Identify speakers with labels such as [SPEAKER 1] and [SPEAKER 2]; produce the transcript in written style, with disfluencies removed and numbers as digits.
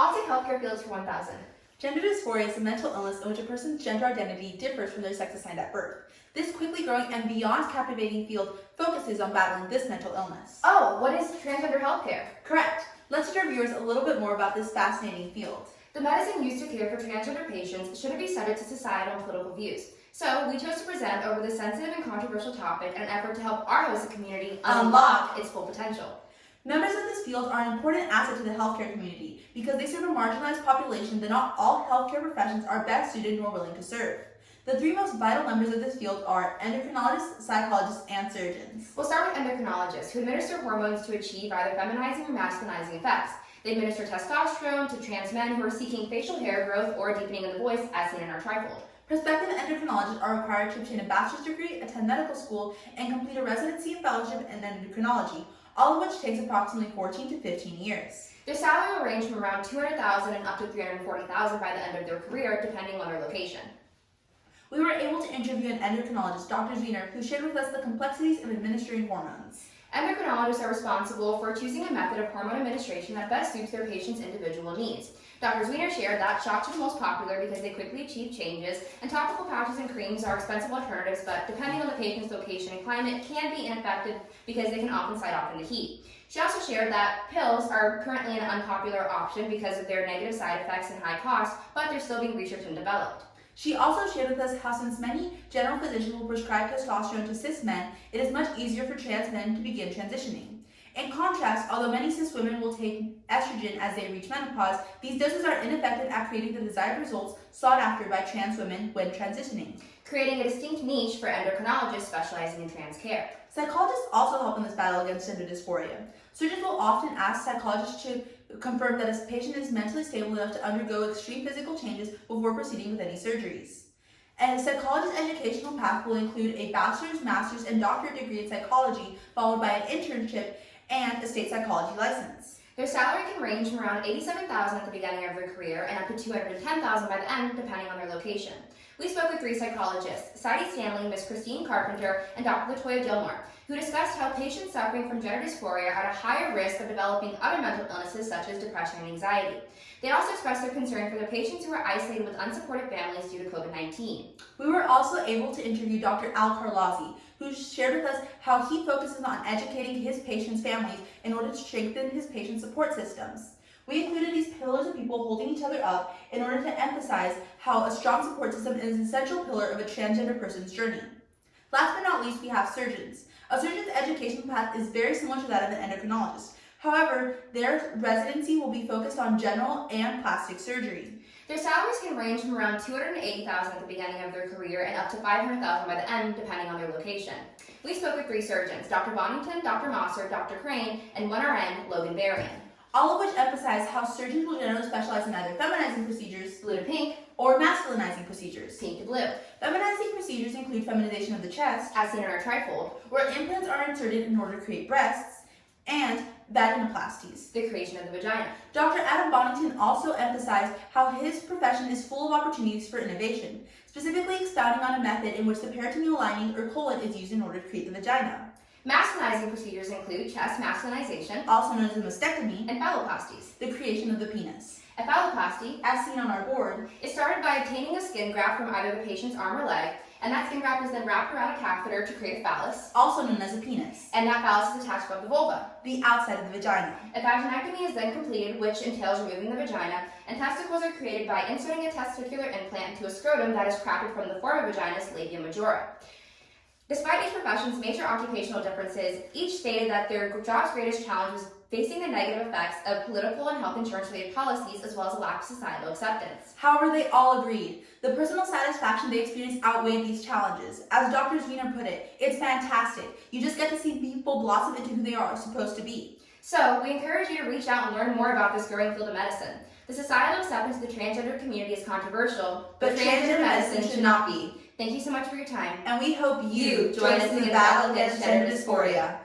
[SPEAKER 1] Optic Healthcare Fields for 1000.
[SPEAKER 2] Gender dysphoria is a mental illness in which a person's gender identity differs from their sex assigned at birth. This quickly growing and beyond captivating field focuses on battling this mental illness.
[SPEAKER 1] Oh, what is transgender healthcare?
[SPEAKER 2] Correct. Let's teach our viewers a little bit more about this fascinating field.
[SPEAKER 1] The medicine used to care for transgender patients shouldn't be subject to societal and political views. So we chose to present over this sensitive and controversial topic in an effort to help our hosted community unlock its full potential.
[SPEAKER 2] Members of this field are an important asset to the healthcare community because they serve a marginalized population that not all healthcare professions are best suited nor willing to serve. The three most vital members of this field are endocrinologists, psychologists, and surgeons.
[SPEAKER 1] We'll start with endocrinologists, who administer hormones to achieve either feminizing or masculinizing effects. They administer testosterone to trans men who are seeking facial hair growth or deepening of the voice, as seen in our trifold.
[SPEAKER 2] Prospective endocrinologists are required to obtain a bachelor's degree, attend medical school, and complete a residency and fellowship in endocrinology, all of which takes approximately 14 to 15 years.
[SPEAKER 1] Their salary will range from around $200,000 and up to $340,000 by the end of their career, depending on their location.
[SPEAKER 2] We were able to interview an endocrinologist, Dr. Wiener, who shared with us the complexities of administering hormones.
[SPEAKER 1] Endocrinologists are responsible for choosing a method of hormone administration that best suits their patient's individual needs. Dr. Wiener shared that shots are the most popular because they quickly achieve changes, and topical patches and creams are expensive alternatives, but depending on the patient's location and climate, can be ineffective because they can often side off in the heat. She also shared that pills are currently an unpopular option because of their negative side effects and high costs, but they're still being researched and developed.
[SPEAKER 2] She also shared with us how since many general physicians will prescribe testosterone to cis men, it is much easier for trans men to begin transitioning. In contrast, although many cis women will take estrogen as they reach menopause, these doses are ineffective at creating the desired results sought after by trans women when transitioning,
[SPEAKER 1] creating a distinct niche for endocrinologists specializing in trans care.
[SPEAKER 2] Psychologists also help in this battle against gender dysphoria. Surgeons will often ask psychologists to confirm that a patient is mentally stable enough to undergo extreme physical changes before proceeding with any surgeries. A psychologist educational path will include a bachelor's, master's, and doctorate degree in psychology, followed by an internship and a state psychology license.
[SPEAKER 1] Their salary can range from around $87,000 at the beginning of their career and up to $210,000 by the end, depending on their location. We spoke with three psychologists, Sadie Stanley, Ms. Christine Carpenter, and Dr. Latoya Gilmore, who discussed how patients suffering from gender dysphoria are at a higher risk of developing other mental illnesses such as depression and anxiety. They also expressed their concern for their patients who are isolated with unsupported families due to COVID-19.
[SPEAKER 2] We were also able to interview Dr. Al Carlazzi, who shared with us how he focuses on educating his patients' families in order to strengthen his patient support systems. We included these pillars of people holding each other up in order to emphasize how a strong support system is an essential pillar of a transgender person's journey. Last but not least, we have surgeons. A surgeon's educational path is very similar to that of an endocrinologist. However, their residency will be focused on general and plastic surgery.
[SPEAKER 1] Their salaries can range from around $280,000 at the beginning of their career and up to $500,000 by the end, depending on their location. We spoke with three surgeons, Dr. Bonington, Dr. Mosser, Dr. Crane, and 1RN, Logan Varian.
[SPEAKER 2] All of which emphasize how surgeons will generally specialize in either feminizing procedures,
[SPEAKER 1] Blue to pink,
[SPEAKER 2] or masculinizing procedures,
[SPEAKER 1] pink to blue.
[SPEAKER 2] Feminizing procedures include feminization of the chest,
[SPEAKER 1] as seen in our trifold,
[SPEAKER 2] where implants are inserted in order to create breasts, and vaginoplasties,
[SPEAKER 1] the creation of the vagina.
[SPEAKER 2] Dr. Adam Bonington also emphasized how his profession is full of opportunities for innovation, specifically expounding on a method in which the peritoneal lining or colon is used in order to create the vagina.
[SPEAKER 1] Masculinizing procedures include chest masculinization,
[SPEAKER 2] also known as a mastectomy,
[SPEAKER 1] and phalloplasties,
[SPEAKER 2] the creation of the penis.
[SPEAKER 1] A phalloplasty,
[SPEAKER 2] as seen on our board,
[SPEAKER 1] is started by obtaining a skin graft from either the patient's arm or leg, and that skin graft is then wrapped around a catheter to create a phallus,
[SPEAKER 2] also known as a penis,
[SPEAKER 1] and that phallus is attached above the vulva,
[SPEAKER 2] the outside of the vagina.
[SPEAKER 1] A vaginectomy is then completed, which entails removing the vagina, and testicles are created by inserting a testicular implant into a scrotum that is crafted from the former vagina's labia majora. Despite each profession's major occupational differences, each stated that their job's greatest challenge was facing the negative effects of political and health insurance-related policies, as well as a lack of societal acceptance.
[SPEAKER 2] However, they all agreed. The personal satisfaction they experienced outweighed these challenges. As Dr. Wiener put it, it's fantastic. You just get to see people blossom into who they are supposed to be.
[SPEAKER 1] So, we encourage you to reach out and learn more about this growing field of medicine. The societal acceptance of the transgender community is controversial, but transgender medicine should not be. Thank you so much for your time.
[SPEAKER 2] And we hope you join us in the battle against gender dysphoria.